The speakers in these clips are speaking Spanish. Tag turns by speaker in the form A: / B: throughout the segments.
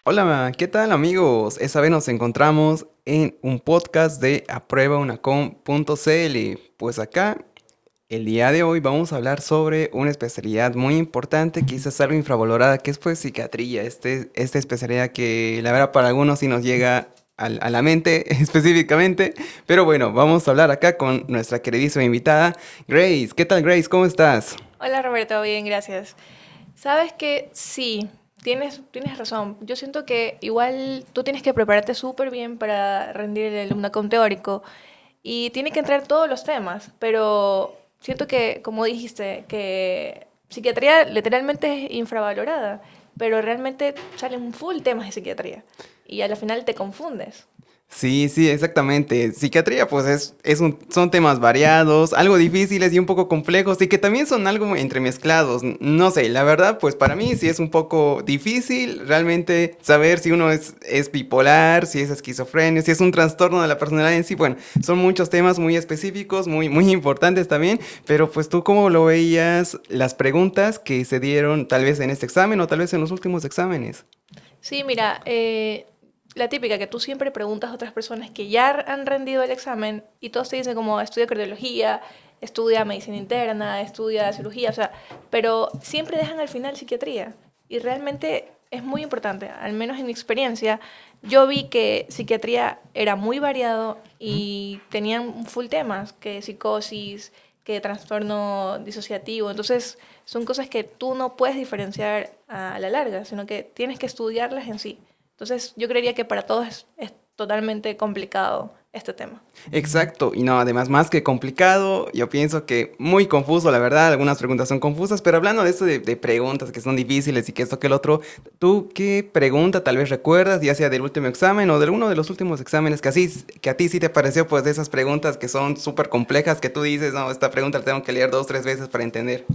A: Hola, ¿qué tal amigos? Esta vez nos encontramos en un podcast de apruebaunacom.cl. Pues acá, el día de hoy vamos a hablar sobre una especialidad muy importante, quizás algo infravalorada, que es pues psiquiatría. Esta especialidad que la verdad para algunos sí nos llega a la mente específicamente. Pero bueno, vamos a hablar acá con nuestra queridísima invitada, Grace. ¿Qué tal, Grace? ¿Cómo estás?
B: Hola Roberto, bien, gracias. Sabes que sí, tienes razón. Yo siento que igual tú tienes que prepararte súper bien para rendir el alumnacom teórico y tiene que entrar todos los temas, pero siento que, como dijiste, que psiquiatría literalmente es infravalorada, pero realmente salen full temas de psiquiatría y a la final te confundes.
A: Sí, sí, exactamente. Psiquiatría, pues son temas variados, algo difíciles y un poco complejos, y que también son algo entremezclados. No sé, la verdad, pues para mí sí es un poco difícil realmente saber si uno es bipolar, si es esquizofrenia, si es un trastorno de la personalidad en sí. Bueno, son muchos temas muy específicos, muy importantes también, pero pues tú cómo lo veías las preguntas que se dieron tal vez en este examen o tal vez en los últimos exámenes.
B: Sí, mira, la típica que tú siempre preguntas a otras personas que ya han rendido el examen y todos te dicen como estudia cardiología, estudia medicina interna, estudia cirugía, o sea, pero siempre dejan al final psiquiatría. Y realmente es muy importante, al menos en mi experiencia, yo vi que psiquiatría era muy variado y tenían full temas, que psicosis, que trastorno disociativo, entonces son cosas que tú no puedes diferenciar a la larga, sino que tienes que estudiarlas en sí. Entonces yo creería que para todos es totalmente complicado este tema.
A: Exacto, y no, además más que complicado, yo pienso que muy confuso, la verdad, algunas preguntas son confusas, pero hablando de esto de preguntas que son difíciles y que esto que el otro, ¿tú qué pregunta tal vez recuerdas, ya sea del último examen o de uno de los últimos exámenes que a ti sí te pareció pues de esas preguntas que son súper complejas que tú dices, no, esta pregunta la tengo que leer dos, tres veces para entender?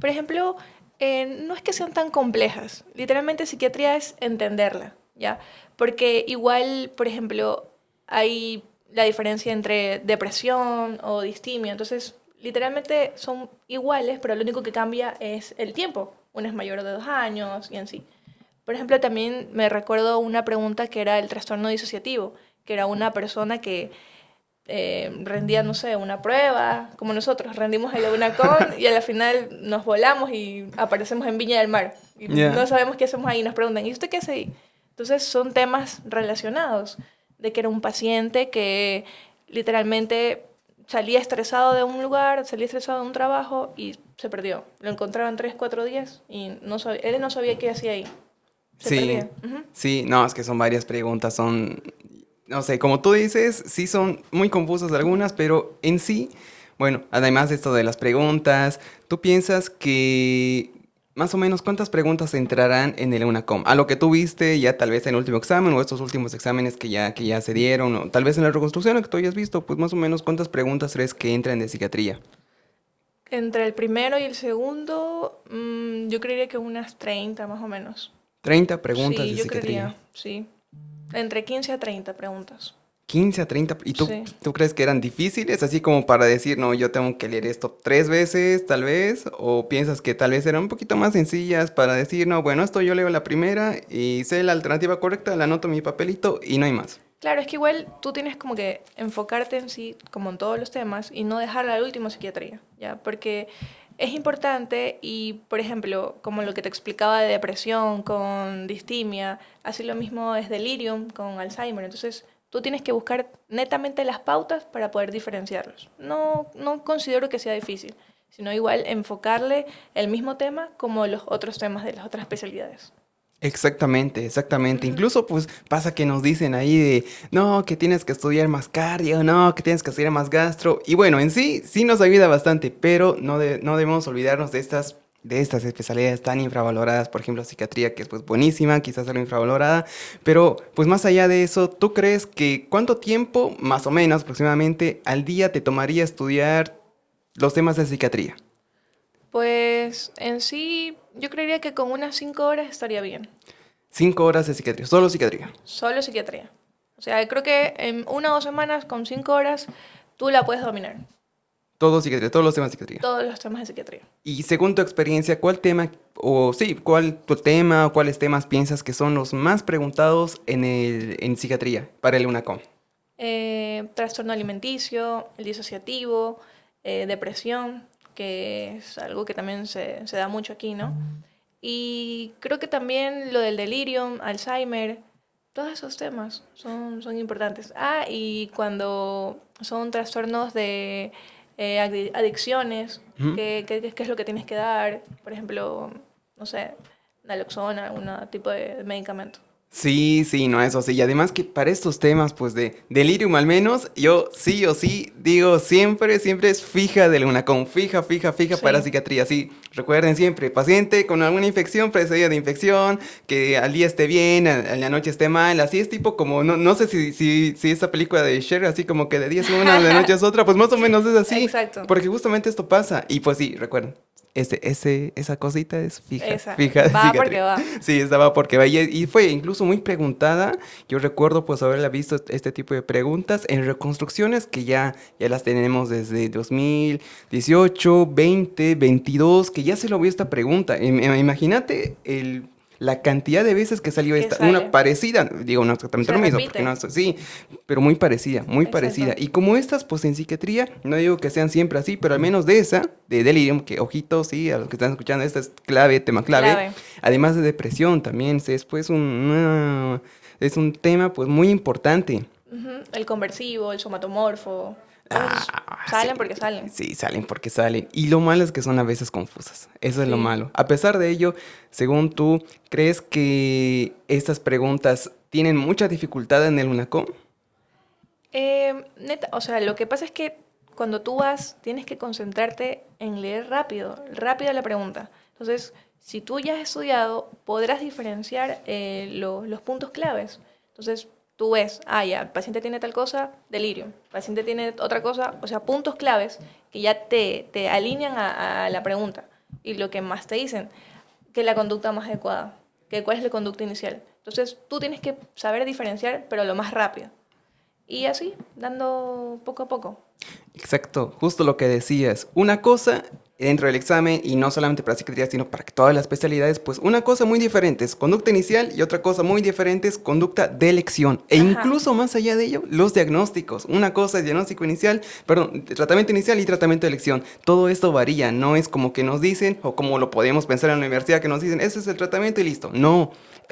B: Por ejemplo, no es que sean tan complejas, literalmente psiquiatría es entenderla, ¿ya? Porque igual, por ejemplo, hay la diferencia entre depresión o distimia, entonces literalmente son iguales, pero lo único que cambia es el tiempo. Una es mayor de 2 años y en sí. Por ejemplo, también me recuerdo una pregunta que era el trastorno disociativo, que era una persona que rendía, no sé, una prueba, como nosotros rendimos el UNACON y a la final nos volamos y aparecemos en Viña del Mar. Y
A: Ya.
B: no sabemos qué hacemos ahí, y nos preguntan, ¿y usted qué hace ahí? Entonces son temas relacionados, de que era un paciente que literalmente salía estresado de un lugar, salía estresado de un trabajo y se perdió. Lo encontraron 3, 4 días y él no sabía qué hacía ahí. Se
A: Sí,
B: perdía. Ujú.
A: sí, no, es que son varias preguntas, no sé, como tú dices, sí son muy confusas algunas, pero en sí, bueno, además de esto de las preguntas, ¿tú piensas que más o menos cuántas preguntas entrarán en el UNACOM? A lo que tú viste ya tal vez en el último examen o estos últimos exámenes que ya se dieron, o tal vez en la reconstrucción que tú hayas visto, pues más o menos cuántas preguntas crees que entran de psiquiatría.
B: Entre el primero y el segundo, yo creería que unas 30 más o menos.
A: 30 preguntas
B: Sí,
A: de
B: yo
A: psiquiatría.
B: creería, sí. Entre 15 a 30 preguntas.
A: 15 a 30. ¿Y tú,
B: Sí.
A: tú crees que eran difíciles? Así como para decir, no, yo tengo que leer esto tres veces, tal vez. ¿O piensas que tal vez eran un poquito más sencillas para decir, no, bueno, esto yo leo la primera y sé la alternativa correcta, la anoto en mi papelito y no hay más?
B: Claro, es que igual tú tienes como que enfocarte en sí, como en todos los temas, y no dejar al último psiquiatría, ¿ya? Porque es importante y, por ejemplo, como lo que te explicaba de depresión con distimia, así lo mismo es delirium con Alzheimer. Entonces, tú tienes que buscar netamente las pautas para poder diferenciarlos. No, no considero que sea difícil, sino igual enfocarle el mismo tema como los otros temas de las otras especialidades.
A: Exactamente, exactamente.
B: Ujú.
A: Incluso pues pasa que nos dicen ahí de, no, que tienes que estudiar más cardio, no, que tienes que estudiar más gastro. Y bueno, en sí, sí nos ayuda bastante, pero no debemos olvidarnos de estas especialidades tan infravaloradas, por ejemplo, psiquiatría, que es pues buenísima, quizás algo infravalorada, pero pues más allá de eso, ¿tú crees que cuánto tiempo, más o menos aproximadamente, al día te tomaría estudiar los temas de psiquiatría?
B: Pues en sí, yo creería que con unas 5 horas estaría bien.
A: 5 horas de psiquiatría, solo psiquiatría.
B: Solo psiquiatría. O sea, creo que en 1 o 2 semanas, con 5 horas, tú la puedes dominar.
A: Todo psiquiatría, todos los temas de psiquiatría.
B: todos los temas de psiquiatría.
A: Y según tu experiencia, ¿cuál tema, o sí, cuál tu tema o cuáles temas piensas que son los más preguntados en psiquiatría para el UNACOM?
B: Trastorno alimenticio, el disociativo, depresión, que es algo que también se da mucho aquí, ¿no? Y creo que también lo del delirium, Alzheimer, todos esos temas son importantes. Ah, y cuando son trastornos de adicciones,
A: Ujú.
B: ¿qué es lo que tienes que dar? Por ejemplo, no sé, naloxona, algún tipo de medicamento.
A: Sí, sí, no, eso sí. Y además que para estos temas, pues de delirium al menos, yo sí o sí digo siempre, siempre es fija del UNACOM, fija, fija, fija para
B: Sí,
A: psiquiatría. Sí, recuerden siempre, paciente con alguna infección, precedida de infección, que al día esté bien, a la noche esté mal, así es tipo como, no sé si esa película de Cher, así como que de día es una, de noche es otra, pues más o menos es así,
B: exacto.
A: porque justamente esto pasa. Y pues sí, recuerden, esa cosita es fija,
B: Esa.
A: fija de
B: Va porque
A: psiquiatría.
B: va.
A: Sí, estaba porque vaya y fue incluso muy preguntada. Yo recuerdo pues haberla visto este tipo de preguntas en reconstrucciones que ya las tenemos desde 2018, 20, 22, que ya se lo vio esta pregunta. Imagínate la cantidad de veces que salió
B: Que
A: esta, una
B: sale.
A: parecida, digo no exactamente
B: Se
A: lo mismo, porque
B: repite.
A: no, sí, pero muy parecida, muy parecida.
B: Exacto.
A: Y como estas, pues en psiquiatría, no digo que sean siempre así, pero al menos de esa, de delirium, que ojito, sí, a los que están escuchando, esta es clave, tema clave.
B: Clave.
A: Además de depresión también, es pues es un tema pues muy importante.
B: Ujú. El conversivo, el somatomorfo. Todos esos
A: Sí,
B: salen porque salen.
A: sí, salen porque salen. Y lo malo es que son a veces confusas. Eso es lo
B: Sí.
A: malo. A pesar de ello, según tú, ¿crees que estas preguntas tienen mucha dificultad en el UNACOM?
B: Neta, o sea, lo que pasa es que cuando tú vas, tienes que concentrarte en leer rápido, rápido la pregunta. Entonces, si tú ya has estudiado, podrás diferenciar los puntos claves. Entonces, tú ves, ah, ya, el paciente tiene tal cosa, delirio. El paciente tiene otra cosa, o sea, puntos claves que ya te alinean a la pregunta. Y lo que más te dicen, que la conducta más adecuada, que cuál es la conducta inicial. Entonces, tú tienes que saber diferenciar, pero lo más rápido. Y así, dando poco a poco.
A: Exacto, justo lo que decías. Una cosa dentro del examen, y no solamente para psiquiatría, sino para todas las especialidades, pues una cosa muy diferente es conducta inicial y otra cosa muy diferente es conducta de elección. E
B: Ajá,
A: incluso más allá de ello, los diagnósticos. Una cosa es diagnóstico inicial, perdón, tratamiento inicial y tratamiento de elección. Todo esto varía, no es como que nos dicen, o como lo podemos pensar en la universidad, que nos dicen, ese es el tratamiento y listo. No,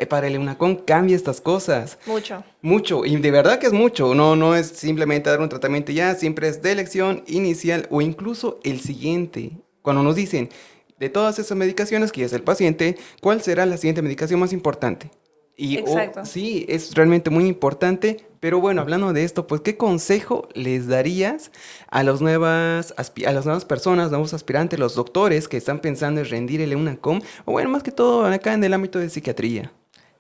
A: para el UNACOM cambia estas cosas.
B: mucho.
A: Mucho, y de verdad que es mucho, no es simplemente dar un tratamiento y ya, siempre es de elección inicial o incluso el siguiente. Cuando nos dicen de todas esas medicaciones que ya es el paciente, ¿cuál será la siguiente medicación más importante? Y
B: Exacto.
A: sí, es realmente muy importante, pero bueno, hablando de esto, pues ¿qué consejo les darías a a las nuevas personas, nuevos aspirantes, los doctores que están pensando en rendir el UNACOM, o bueno, más que todo acá en el ámbito de psiquiatría?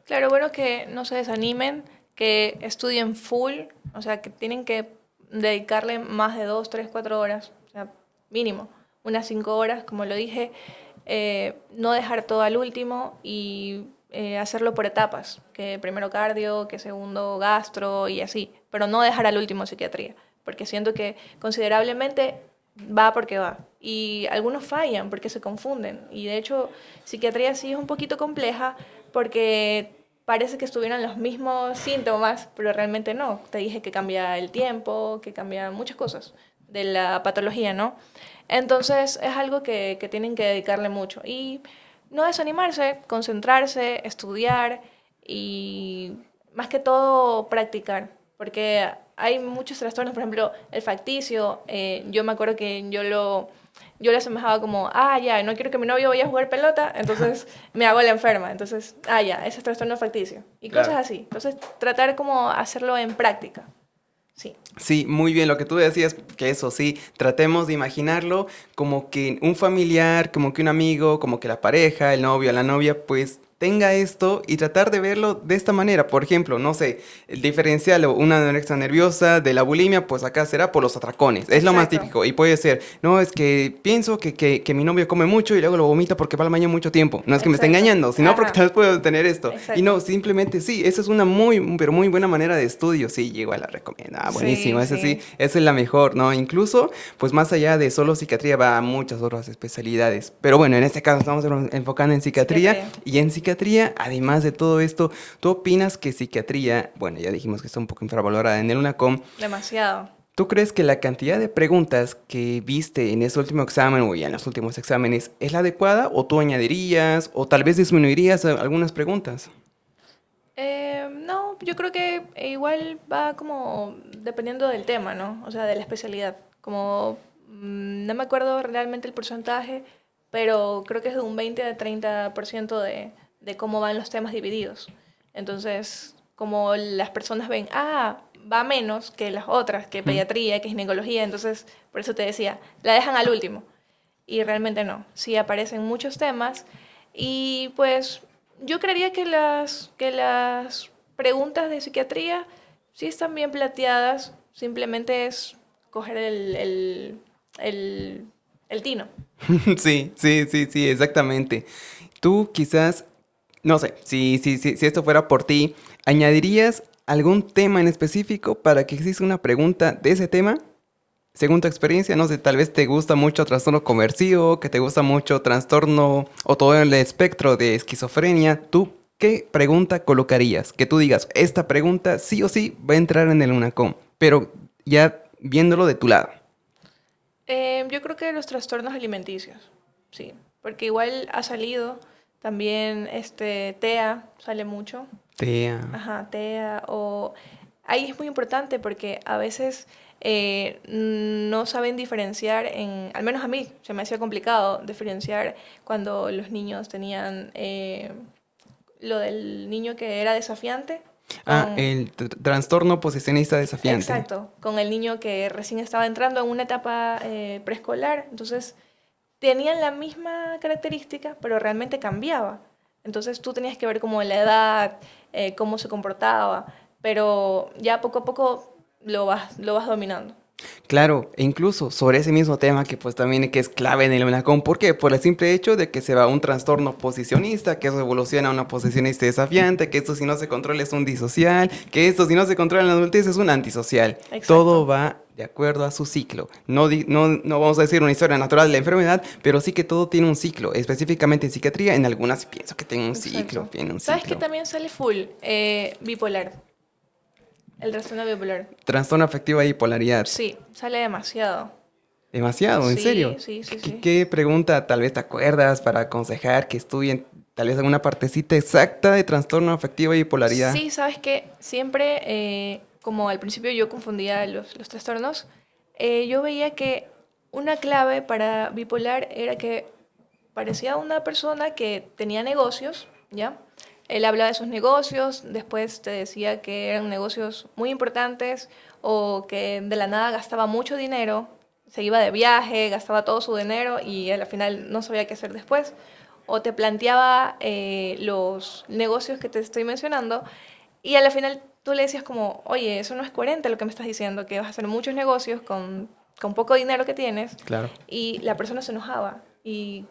B: Claro, bueno que no se desanimen, que estudien full, o sea, que tienen que dedicarle más de 2, 3, 4 horas, o sea, mínimo, unas 5 horas, como lo dije, no dejar todo al último y hacerlo por etapas, que primero cardio, que segundo gastro y así, pero no dejar al último psiquiatría, porque siento que considerablemente va porque va. Y algunos fallan porque se confunden. Y de hecho, psiquiatría sí es un poquito compleja porque parece que estuvieran los mismos síntomas, pero realmente no. Te dije que cambia el tiempo, que cambia muchas cosas de la patología, ¿no? Entonces es algo que tienen que dedicarle mucho. Y no desanimarse, concentrarse, estudiar y más que todo practicar. Porque hay muchos trastornos, por ejemplo, el facticio. Yo me acuerdo que yo lo asemejaba como, ah, ya, no quiero que mi novio vaya a jugar pelota, entonces me hago la enferma. Entonces, ah, ya, ese es trastorno facticio. Y cosas
A: Claro.
B: así. Entonces, tratar como hacerlo en práctica. Sí,
A: Sí, muy bien, lo que tú decías, que eso sí, tratemos de imaginarlo como que un familiar, como que un amigo, como que la pareja, el novio, la novia, pues tenga esto y tratar de verlo de esta manera. Por ejemplo, no sé, el diferencial o una anorexia nerviosa de la bulimia, pues acá será por los atracones. Es lo más
B: Exacto,
A: típico. Y puede ser, no, es que pienso que mi novio come mucho y luego lo vomita porque va al baño mucho tiempo. No es que me esté
B: exacto.
A: engañando, sino porque tal
B: Ajá,
A: vez puedo tener esto. Y
B: exacto.
A: no, simplemente sí, esa es una pero muy buena manera de estudio. Sí, igual la recomiendo. Ah,
B: Sí,
A: buenísimo, esa sí,
B: sí.
A: esa es la mejor, ¿no? Incluso, pues más allá de solo psiquiatría va a muchas otras especialidades. Pero bueno, en este caso estamos enfocando en psiquiatría.
B: Psiquiatría.
A: Y en psiquiatría, además de todo esto, ¿tú opinas que psiquiatría, bueno, ya dijimos que está un poco infravalorada en el UNACOM,
B: Demasiado.
A: ¿tú crees que la cantidad de preguntas que viste en ese último examen o ya en los últimos exámenes es la adecuada o tú añadirías o tal vez disminuirías algunas preguntas?
B: No, yo creo que igual va como dependiendo del tema, ¿no? O sea, de la especialidad. Como no me acuerdo realmente el porcentaje, pero creo que es de un 20 a 30% de cómo van los temas divididos. Entonces, como las personas ven, va menos que las otras, que
A: Ujú.
B: pediatría, que ginecología, entonces, por eso te decía, la dejan al último. Y realmente no. Sí aparecen muchos temas y pues yo creería que las preguntas de psiquiatría sí están bien planteadas, simplemente es coger el, el tino.
A: Sí, sí, sí, sí, exactamente. Tú quizás, no sé, si esto fuera por ti, ¿añadirías algún tema en específico para que exista una pregunta de ese tema? Según tu experiencia, no sé, tal vez te gusta mucho trastorno conversivo, que te gusta mucho trastorno o todo el espectro de esquizofrenia. ¿Tú qué pregunta colocarías? Que tú digas, esta pregunta sí o sí va a entrar en el UNACOM, pero ya viéndolo de tu lado.
B: Yo creo que los trastornos alimenticios, sí, porque igual ha salido también TEA, sale mucho.
A: Tea.
B: Ajá, TEA o... Ahí es muy importante porque a veces no saben diferenciar al menos a mí se me hacía complicado diferenciar cuando los niños tenían lo del niño que era desafiante
A: Ah,
B: con,
A: el trastorno posicionista desafiante.
B: exacto, con el niño que recién estaba entrando en una etapa preescolar. Entonces, tenían la misma característica, pero realmente cambiaba. Entonces tú tenías que ver como la edad, cómo se comportaba, pero ya poco a poco lo vas dominando.
A: Claro, e incluso sobre ese mismo tema que pues también que es clave en el UNACOM. ¿Por qué? Por el simple hecho de que se va a un trastorno posicionista, que eso evoluciona a una posicionista desafiante, que esto si no se controla es un disocial, que esto si no se controla en la adultez es un antisocial. Todo
B: Exacto,
A: va de acuerdo a su ciclo. No vamos a decir una historia natural de la enfermedad, pero sí que todo tiene un ciclo. Específicamente en psiquiatría, en algunas pienso que
B: exacto.
A: tiene un
B: ¿Sabes qué
A: ciclo.
B: también sale full? Bipolar, el trastorno bipolar.
A: Trastorno afectivo y bipolaridad.
B: Sí, sale demasiado.
A: Demasiado, en serio.
B: Sí, sí, sí, sí.
A: ¿Qué pregunta tal vez te acuerdas para aconsejar que estudien tal vez alguna partecita exacta de trastorno afectivo y bipolaridad?
B: Sí, sabes que siempre, como al principio yo confundía los trastornos, yo veía que una clave para bipolar era que parecía una persona que tenía negocios, ¿ya? Él hablaba de sus negocios, después te decía que eran negocios muy importantes o que de la nada gastaba mucho dinero, se iba de viaje, gastaba todo su dinero y al final no sabía qué hacer después. O te planteaba los negocios que te estoy mencionando y al final tú le decías como, oye, eso no es coherente lo que me estás diciendo, que vas a hacer muchos negocios con poco dinero que tienes
A: Claro.
B: y la persona se enojaba y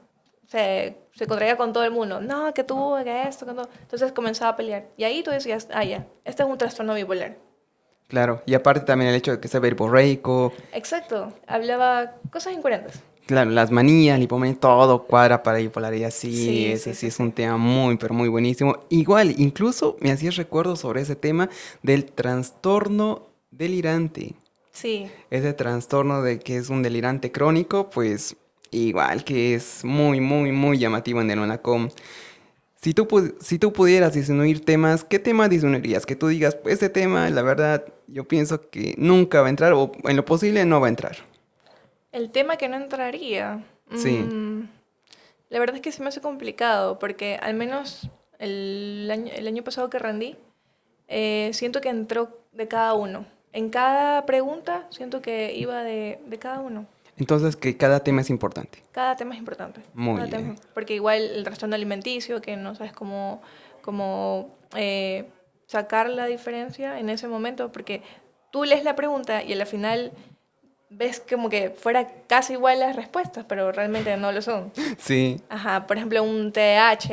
B: se contraía con todo el mundo. No, que tú, que esto, que todo. Entonces comenzaba a pelear. Y ahí tú decías, ya, este es un trastorno bipolar.
A: Claro, y aparte también el hecho de que sea verborreico,
B: Exacto, hablaba cosas incoherentes.
A: claro, las manías, la hipomanía, todo cuadra para bipolaridad, sí,
B: Sí,
A: ese
B: sí,
A: sí
B: sí,
A: es
B: sí.
A: un tema muy, pero muy buenísimo. Igual, incluso me hacías recuerdo sobre ese tema del trastorno delirante.
B: Sí,
A: Ese trastorno de que es un delirante crónico, pues igual que es muy, muy, muy llamativo en el ONACOM. Si tú pudieras disminuir temas, ¿qué tema disminuirías? Que tú digas, pues este tema, la verdad, yo pienso que nunca va a entrar o en lo posible no va a entrar.
B: el tema que no entraría.
A: Sí.
B: La verdad es que se me hace complicado porque al menos el año pasado que rendí, siento que entró de cada uno. En cada pregunta siento que iba de cada uno.
A: Entonces, que cada tema es importante.
B: Cada tema es importante.
A: Muy
B: Cada tema
A: bien.
B: porque igual el trastorno alimenticio, que no sabes cómo sacar la diferencia en ese momento, porque tú lees la pregunta y al final ves como que fuera casi igual las respuestas, pero realmente no lo son.
A: Sí,
B: Ajá, por ejemplo, un TH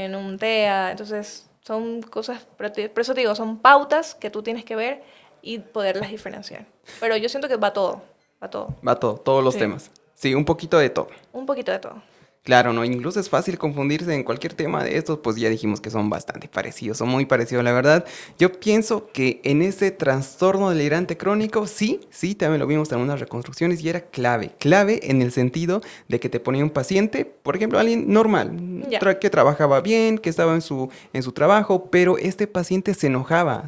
B: en un TEA, entonces son cosas, por eso te digo, son pautas que tú tienes que ver y poderlas diferenciar. Pero yo siento que va todo.
A: va todo, todos los
B: Sí,
A: temas. Sí, un poquito de todo.
B: un poquito de todo.
A: Claro, ¿no? Incluso es fácil confundirse en cualquier tema de estos, pues ya dijimos que son bastante parecidos, son muy parecidos, la verdad. Yo pienso que en ese trastorno delirante crónico, sí, también lo vimos en unas reconstrucciones y era clave en el sentido de que te ponía un paciente, por ejemplo, alguien normal,
B: Ya,
A: que trabajaba bien, que estaba en su trabajo, pero este paciente se enojaba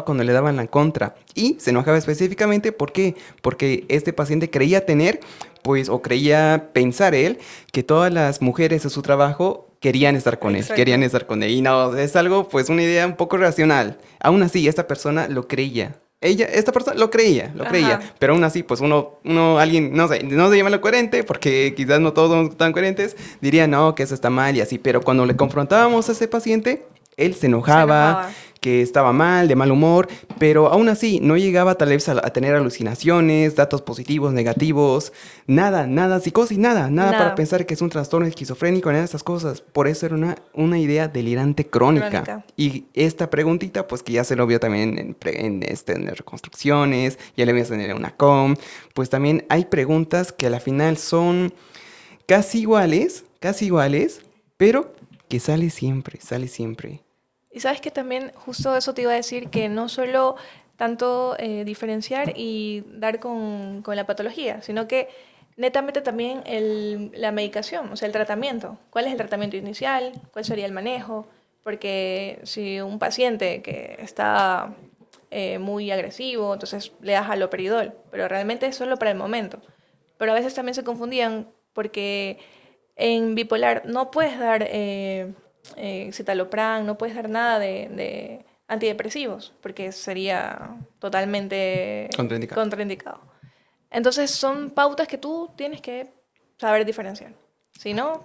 A: cuando le daban la contra y se enojaba específicamente, ¿por qué? Porque este paciente creía tener, pues, o creía pensar él, que todas las mujeres de su trabajo querían estar con él, querían
B: exacto.
A: estar con él. Y no, es algo, pues, una idea un poco racional. Aún así, esta persona lo creía. Esta persona lo creía,
B: Ajá,
A: pero aún así, pues alguien, no sé, no se llama lo coherente, porque quizás no todos son tan coherentes, diría, no, que eso está mal y así, pero cuando le confrontábamos a ese paciente, él se
B: se
A: enojaba,
B: enojaba.
A: que estaba mal, de mal humor, pero aún así no llegaba tal vez a tener alucinaciones, datos positivos, negativos, nada, psicosis, nada para
B: Nada,
A: pensar que es un trastorno esquizofrénico, nada de estas cosas. Por eso era una idea delirante crónica.
B: crónica.
A: Y esta preguntita, pues que ya se lo vio también en las reconstrucciones, ya le vimos en una pues también hay preguntas que a la final son casi iguales, pero que sale siempre.
B: Y sabes que también justo eso te iba a decir, que no solo tanto diferenciar y dar con la patología, sino que netamente también la medicación, o sea, el tratamiento. ¿Cuál es el tratamiento inicial? ¿Cuál sería el manejo? Porque si un paciente que está muy agresivo, entonces le das haloperidol, pero realmente es solo para el momento. Pero a veces también se confundían porque en bipolar no puedes dar citalopram, no puedes dar nada de antidepresivos, porque sería totalmente
A: Contraindicado.
B: contraindicado. Entonces son pautas que tú tienes que saber diferenciar. Si no,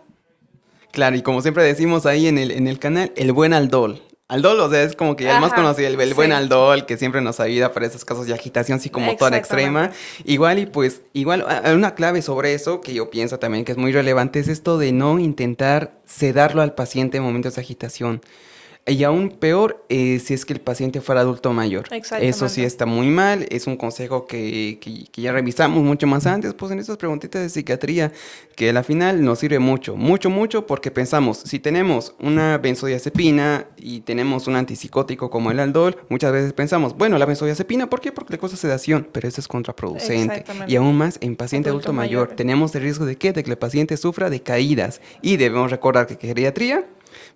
A: Claro, y como siempre decimos ahí en el canal, el buen Aldol. Aldol, o sea, es como que ya el más
B: ajá,
A: conocido, el buen
B: sí,
A: Aldol, que siempre nos ayuda para esos casos de agitación psicomotora extrema.
B: exactamente.
A: Igual, y pues, igual, una clave sobre eso, que yo pienso también que es muy relevante, es esto de no intentar sedarlo al paciente en momentos de agitación. Y aún peor si es que el paciente fuera adulto mayor. Eso sí
B: Exactamente.
A: está muy mal, es un consejo que ya revisamos mucho más antes, pues en esas preguntitas de psiquiatría, que a la final nos sirve mucho, porque pensamos, si tenemos una benzodiazepina y tenemos un antipsicótico como el Aldol, muchas veces pensamos, bueno, la benzodiazepina, ¿por qué? Porque le causa sedación, pero eso es contraproducente. Y
B: Exactamente.
A: aún más en paciente adulto
B: Adultos
A: mayor,
B: mayores.
A: tenemos el riesgo de qué? De que el paciente sufra de caídas. Y debemos recordar que geriatría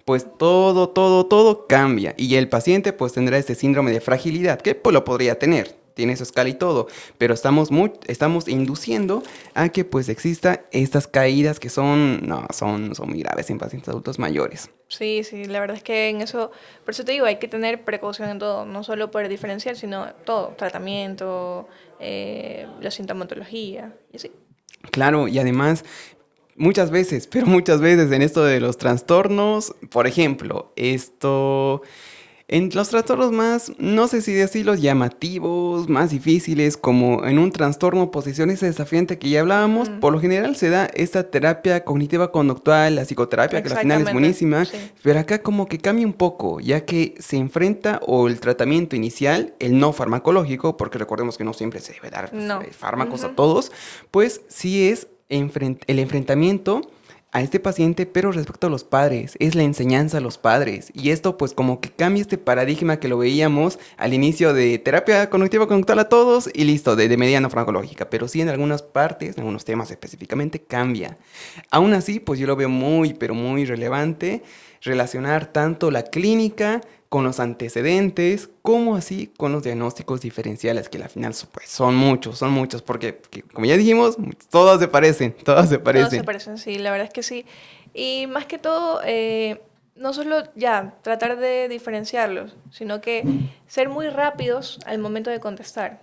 A: pues todo cambia. Y el paciente pues tendrá este síndrome de fragilidad, que pues lo podría tener, tiene su escala y todo, pero estamos induciendo a que pues exista estas caídas que son muy graves en pacientes adultos mayores.
B: Sí, sí, la verdad es que en eso, por eso te digo, hay que tener precaución en todo, no solo por diferenciar, sino todo, tratamiento, la sintomatología, y así.
A: Claro, y además pero muchas veces en esto de los trastornos, por ejemplo, en los trastornos más, no sé si decirlos llamativos, más difíciles, como en un trastorno posiciones desafiante que ya hablábamos,
B: Ujú,
A: por lo general se da esta terapia cognitiva conductual, la psicoterapia, que al final es
B: exactamente,
A: buenísima,
B: sí.
A: pero acá como que cambia un poco, ya que se enfrenta o el tratamiento inicial, el no farmacológico, porque recordemos que no siempre se debe dar
B: No.
A: fármacos a
B: Ujú,
A: todos, pues sí es el enfrentamiento a este paciente, pero respecto a los padres, es la enseñanza a los padres. Y esto pues como que cambia este paradigma que lo veíamos al inicio de terapia cognitiva conductual a todos y listo, de mediano farmacológica, pero sí en algunas partes, en algunos temas específicamente cambia. Aún así, pues yo lo veo muy, pero muy relevante relacionar tanto la clínica con los antecedentes, como así con los diagnósticos diferenciales, que al final pues, son muchos, porque como ya dijimos, todos se
B: todos se
A: parecen.
B: parecen, sí, la verdad es que sí. Y más que todo, no solo ya tratar de diferenciarlos, sino que ser muy rápidos al momento de contestar.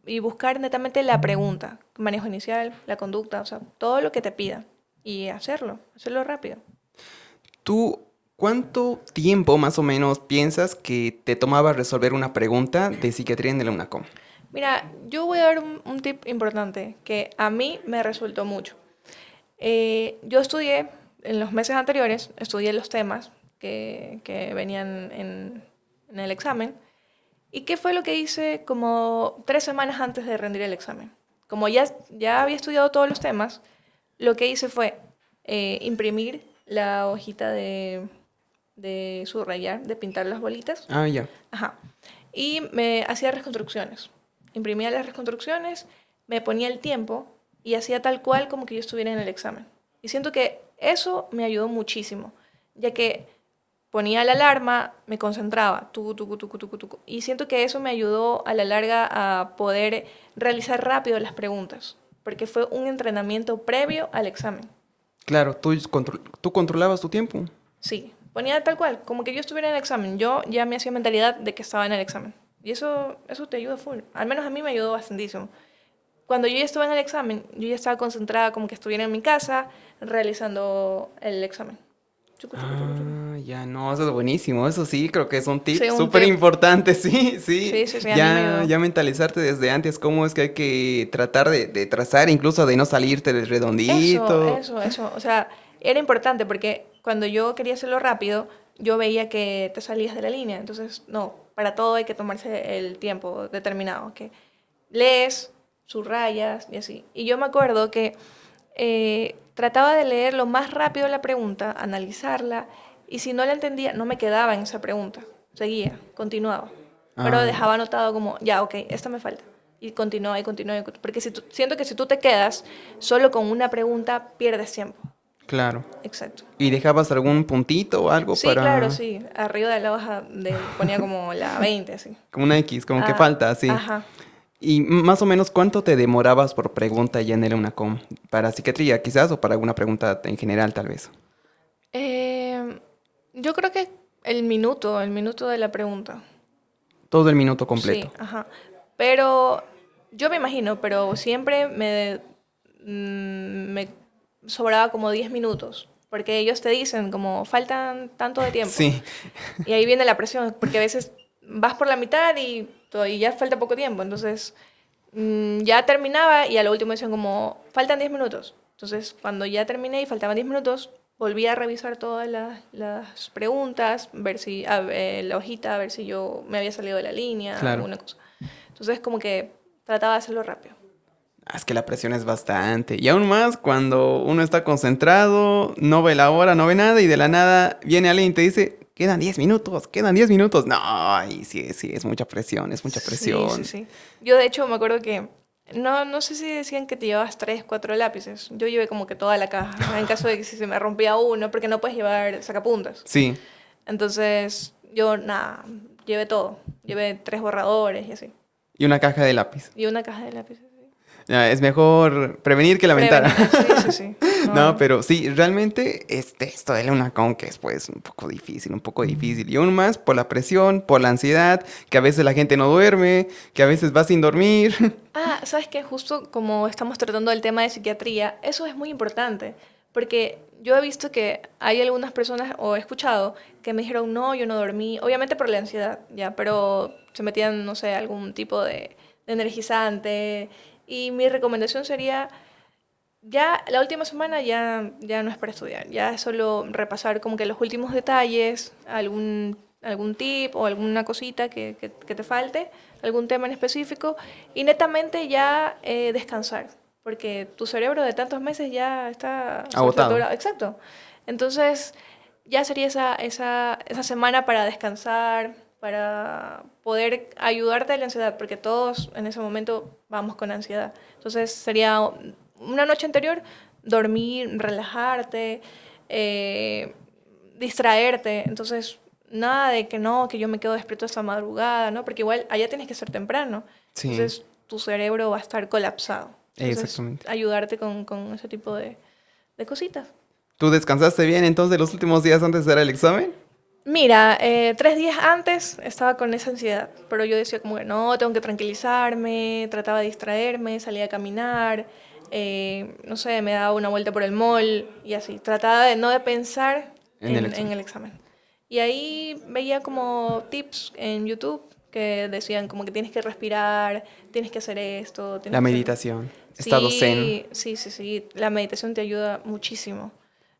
B: y buscar netamente la pregunta, manejo inicial, la conducta, o sea, todo lo que te pida y hacerlo rápido.
A: ¿Tú cuánto tiempo más o menos piensas que te tomaba resolver una pregunta de psiquiatría en el UNACOM?
B: Mira, yo voy a dar un tip importante que a mí me resultó mucho. Yo estudié, en los meses anteriores, estudié los temas que venían en el examen. ¿Y qué fue lo que hice como 3 semanas antes de rendir el examen? Como ya había estudiado todos los temas, lo que hice fue imprimir la hojita de subrayar, de pintar las bolitas.
A: Ah, ya.
B: Ajá. Y me hacía reconstrucciones. Imprimía las reconstrucciones, me ponía el tiempo y hacía tal cual como que yo estuviera en el examen. Y siento que eso me ayudó muchísimo, ya que ponía la alarma, me concentraba, tucu, tucu, tucu, tucu, tucu, y siento que eso me ayudó a la larga a poder realizar rápido las preguntas, porque fue un entrenamiento previo al examen.
A: Claro, tú controlabas tu tiempo.
B: Sí, ponía tal cual, como que yo estuviera en el examen. Yo ya me hacía mentalidad de que estaba en el examen. Y eso te ayuda full. Al menos a mí me ayudó bastantísimo. Cuando yo ya estaba en el examen, yo ya estaba concentrada como que estuviera en mi casa realizando el examen. Chucu, chucu, chucu, chucu.
A: Ah, ya no, eso es buenísimo. Eso sí, creo que es un tip
B: Sí, un
A: súper
B: tip.
A: importante. Sí, sí.
B: Sí, sí, sí, a mí me
A: Ya,
B: ayudó.
A: ya mentalizarte desde antes cómo es que hay que tratar de trazar, incluso de no salirte del
B: Eso,
A: redondito.
B: eso, eso. O sea, era importante porque cuando yo quería hacerlo rápido, yo veía que te salías de la línea. Entonces, no, para todo hay que tomarse el tiempo determinado. Que lees, subrayas y así. Y yo me acuerdo que trataba de leer lo más rápido la pregunta, analizarla, y si no la entendía, no me quedaba en esa pregunta. Seguía, continuaba. Pero
A: Ah,
B: dejaba anotado como, ya, ok, esta me falta. Y continuaba y continuaba. Porque siento que si tú te quedas solo con una pregunta, pierdes tiempo.
A: claro.
B: Exacto.
A: ¿Y dejabas algún puntito o algo
B: Sí, claro,
A: para,
B: sí. Arriba de la hoja ponía como la 20 así.
A: como una X, como que
B: Ah,
A: falta, así?
B: ajá.
A: Y más o menos, ¿cuánto te demorabas por pregunta ya en el UNACOM? Para psiquiatría, quizás, o para alguna pregunta en general, tal vez.
B: Em, yo creo que el minuto de la pregunta.
A: Todo el minuto
B: Sí,
A: completo.
B: ajá. Pero yo me imagino, pero siempre me sobraba como 10 minutos. Porque ellos te dicen como faltan tanto de tiempo.
A: Sí,
B: Y ahí viene la presión, porque a veces vas por la mitad y ya falta poco tiempo. Entonces ya terminaba y a lo último decían como faltan 10 minutos. Entonces cuando ya terminé y faltaban 10 minutos, volví a revisar todas las preguntas, ver si la hojita, a ver si yo me había salido de la línea,
A: claro.
B: alguna cosa. Entonces como que trataba de hacerlo rápido.
A: Es que la presión es bastante. Y aún más cuando uno está concentrado, no ve la hora, no ve nada y de la nada viene alguien y te dice, quedan 10 minutos, quedan 10 minutos. No, y sí, sí, es mucha presión, es mucha
B: Sí, sí,
A: presión.
B: sí. Yo de hecho me acuerdo que no sé si decían que te llevabas 3, 4 lápices. Yo llevé como que toda la caja, en caso de que si se me rompía uno, porque no puedes llevar sacapuntas.
A: Sí,
B: Entonces, yo nada, llevé todo. Llevé 3 borradores y así.
A: y una caja de lápiz.
B: Y una caja de lápices. Sí.
A: Ya, es mejor prevenir que lamentar.
B: Prevenir, sí, sí, sí. No,
A: No,
B: no.
A: pero sí, realmente esto de una con que es pues un poco difícil, un poco difícil. Y aún más por la presión, por la ansiedad, que a veces la gente no duerme, que a veces va sin dormir.
B: Ah, ¿sabes qué? Justo como estamos tratando el tema de psiquiatría, eso es muy importante, porque yo he visto que hay algunas personas, o he escuchado, que me dijeron, no, yo no dormí, obviamente por la ansiedad, ya, pero se metían, no sé, algún tipo de energizante, y mi recomendación sería, ya la última semana ya no es para estudiar, ya es solo repasar como que los últimos detalles, algún tip o alguna cosita que te falte, algún tema en específico, y netamente ya descansar, porque tu cerebro de tantos meses ya está
A: Agotado.
B: sobresaturado. Exacto. Entonces, ya sería esa semana para descansar, para poder ayudarte a la ansiedad, porque todos en ese momento vamos con ansiedad. Entonces, sería una noche anterior, dormir, relajarte, eh, distraerte. Entonces, nada de que no, que yo me quedo despierto hasta madrugada, ¿no? Porque igual allá tienes que ser temprano.
A: Sí,
B: Entonces, tu cerebro va a estar colapsado. Entonces,
A: exactamente.
B: ayudarte con ese tipo de cositas.
A: ¿Tú descansaste bien entonces los últimos días antes de dar el examen?
B: Mira, 3 días antes estaba con esa ansiedad, pero yo decía como que no, tengo que tranquilizarme, trataba de distraerme, salía a caminar, no sé, me daba una vuelta por el mall y así. Trataba de no de pensar
A: En el
B: en
A: examen.
B: el examen. Y ahí veía como tips en YouTube que decían como que tienes que respirar, tienes que hacer esto, tienes
A: La
B: que hacer...
A: meditación, estado zen.
B: Sí, sí, sí, sí, la meditación te ayuda muchísimo.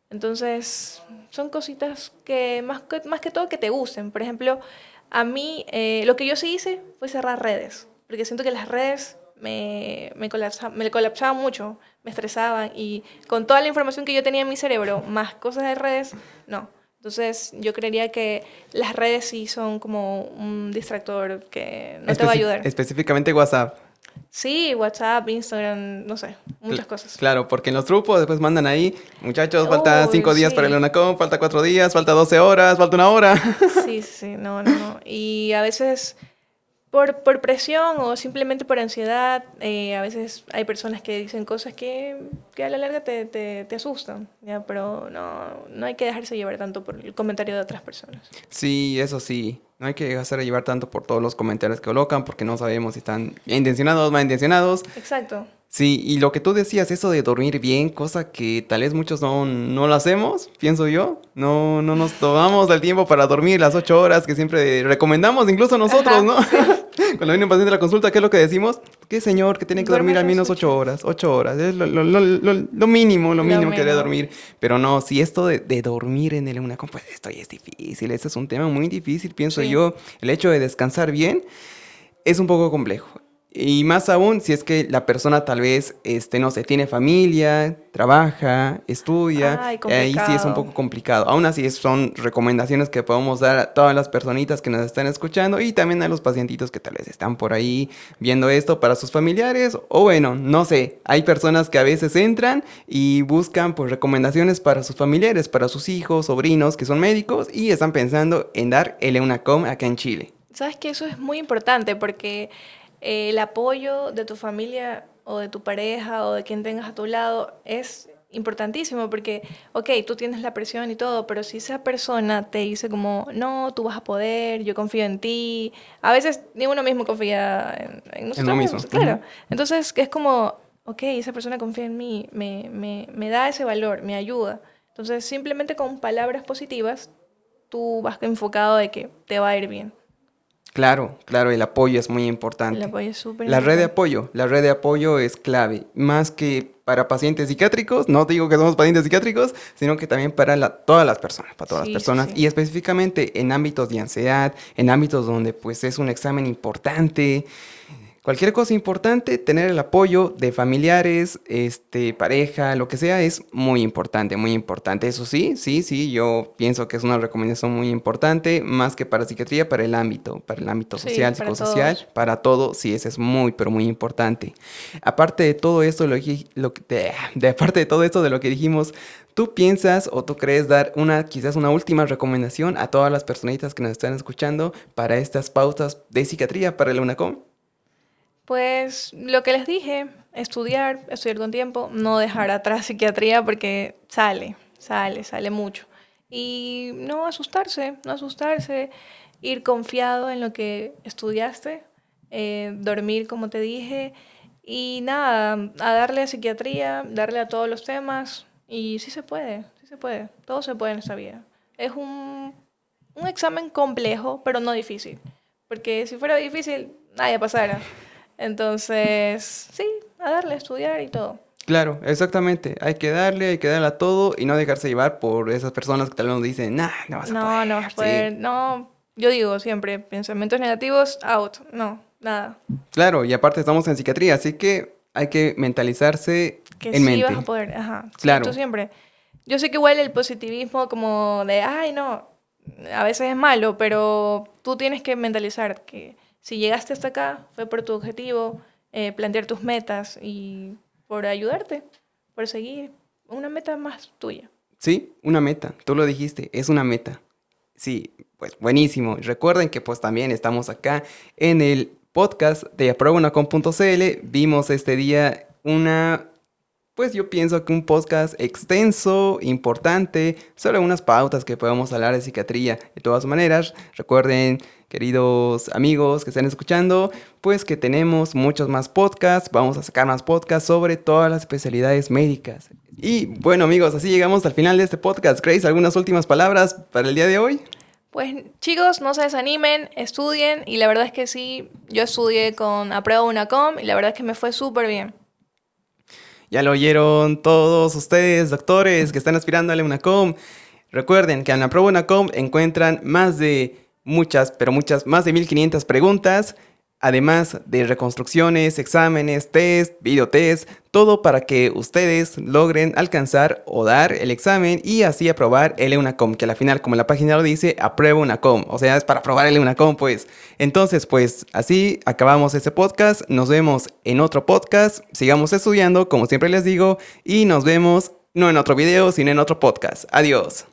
B: Entonces, son cositas que más que todo que te gusten. Por ejemplo, a mí lo que yo sí hice fue cerrar redes, porque siento que las redes me colapsaban mucho, me estresaban y con toda la información que yo tenía en mi cerebro, más cosas de redes, no. Entonces, yo creería que las redes sí son como un distractor que no te va a ayudar.
A: Específicamente WhatsApp.
B: Sí, WhatsApp, Instagram, no sé, muchas cosas.
A: Claro, porque en los grupos después mandan ahí, muchachos, falta
B: Uy,
A: 5 días para el
B: sí.
A: UNACOM, falta 4 días, falta 12 horas, falta 1 hora.
B: Sí, sí, sí, no, no, no. Y a veces por presión o simplemente por ansiedad, a veces hay personas que dicen cosas que a la larga te asustan, ¿ya? Pero no hay que dejarse llevar tanto por el comentario de otras personas.
A: Sí, eso sí. No hay que hacer llevar tanto por todos los comentarios que colocan porque no sabemos si están bien intencionados, mal intencionados.
B: Exacto.
A: Sí, y lo que tú decías, eso de dormir bien, cosa que tal vez muchos no lo hacemos, pienso yo. No nos tomamos el tiempo para dormir las 8 horas que siempre recomendamos, incluso nosotros,
B: Ajá,
A: ¿no?
B: sí.
A: Cuando viene un paciente a la consulta, ¿qué es lo que decimos? Que señor, que tiene que dormir al
B: Duérmete
A: menos 8 horas, 8 horas. Es lo
B: lo
A: mínimo que debe
B: mínimo.
A: dormir. Pero no, si esto de dormir en el una, pues esto ya es difícil. Ese es un tema muy difícil, pienso
B: Sí.
A: yo. El hecho de descansar bien es un poco complejo. Y más aún si es que la persona tal vez, no sé, tiene familia, trabaja, estudia,
B: Ay,
A: ahí sí es un
B: complicado.
A: poco complicado. Aún así son recomendaciones que podemos dar a todas las personitas que nos están escuchando y también a los pacientitos que tal vez están por ahí viendo esto para sus familiares. O bueno, no sé, hay personas que a veces entran y buscan pues recomendaciones para sus familiares, para sus hijos, sobrinos que son médicos y están pensando en dar el EUNACOM acá en Chile.
B: Sabes que eso es muy importante porque el apoyo de tu familia o de tu pareja o de quien tengas a tu lado es importantísimo porque, ok, tú tienes la presión y todo, pero si esa persona te dice como, no, tú vas a poder, yo confío en ti, a veces ni uno mismo confía en
A: En lo
B: nosotros
A: mismo.
B: mismos, claro.
A: Ujú.
B: Entonces es como, ok, esa persona confía en mí, me da ese valor, me ayuda. Entonces simplemente con palabras positivas, tú vas enfocado de que te va a ir bien.
A: Claro, claro, el apoyo es muy
B: El
A: importante.
B: apoyo es súper importante.
A: La red de apoyo es clave, más que para pacientes psiquiátricos, no te digo que somos pacientes psiquiátricos, sino que también para para todas las
B: Sí, sí,
A: personas,
B: sí.
A: y específicamente en ámbitos de ansiedad, en ámbitos donde pues es un examen importante. Cualquier cosa importante, tener el apoyo de familiares, pareja, lo que sea, es muy importante, muy importante. Eso sí, sí, sí, yo pienso que es una recomendación muy importante, más que para psiquiatría, para el ámbito
B: Sí,
A: social,
B: para
A: psicosocial,
B: todos.
A: para todo, sí, ese es muy, pero muy importante. Aparte de todo esto, aparte de todo esto de lo que dijimos, ¿tú piensas o tú crees dar quizás una última recomendación a todas las personitas que nos están escuchando para estas pautas de psiquiatría para el UNACOM?
B: Pues lo que les dije, estudiar con tiempo, no dejar atrás psiquiatría porque sale mucho. Y no asustarse, ir confiado en lo que estudiaste, dormir como te dije, y nada, a darle a psiquiatría, darle a todos los temas, y sí se puede, todo se puede en esta vida. Es un examen complejo, pero no difícil, porque si fuera difícil, nadie pasara. Entonces, sí, a darle a estudiar y todo.
A: Claro, exactamente. Hay que darle a todo y no dejarse llevar por esas personas que tal vez nos dicen, nah, no vas a poder.
B: No, no vas a
A: Sí,
B: poder, no. Yo digo siempre, pensamientos negativos, out. No, nada.
A: claro, y aparte estamos en psiquiatría, así que hay que mentalizarse
B: Que
A: en
B: sí vas a
A: mente.
B: poder, ajá. Sí, tú
A: Claro,
B: siempre. Yo sé que igual el positivismo como de, ay, no, a veces es malo, pero tú tienes que mentalizar que si llegaste hasta acá fue por tu objetivo, plantear tus metas y por ayudarte, por seguir una meta más tuya.
A: sí, una meta. Tú lo dijiste, es una meta. Sí, pues buenísimo. Recuerden que pues también estamos acá en el podcast de apruebanacom.cl. Vimos este día una pues yo pienso que un podcast extenso, importante, sobre unas pautas que podemos hablar de psiquiatría. De todas maneras, recuerden, queridos amigos que están escuchando, pues que tenemos muchos más podcasts, vamos a sacar más podcasts sobre todas las especialidades médicas. Y bueno amigos, así llegamos al final de este podcast. Grace, ¿algunas últimas palabras para el día de hoy?
B: Pues chicos, no se desanimen, estudien y la verdad es que sí, yo estudié con Aprueba UNACOM y la verdad es que me fue súper bien.
A: Ya lo oyeron todos ustedes, doctores que están aspirando a la UNACOM. Recuerden que en la prueba UNACOM encuentran más de 1500 preguntas, además de reconstrucciones, exámenes, test, videotest, todo para que ustedes logren alcanzar o dar el examen y así aprobar el UNACOM, que al final, como la página lo dice, aprueba UNACOM, o sea, es para aprobar el UNACOM, pues. Entonces, pues, así acabamos este podcast, nos vemos en otro podcast, sigamos estudiando, como siempre les digo, y nos vemos no en otro video, sino en otro podcast. Adiós.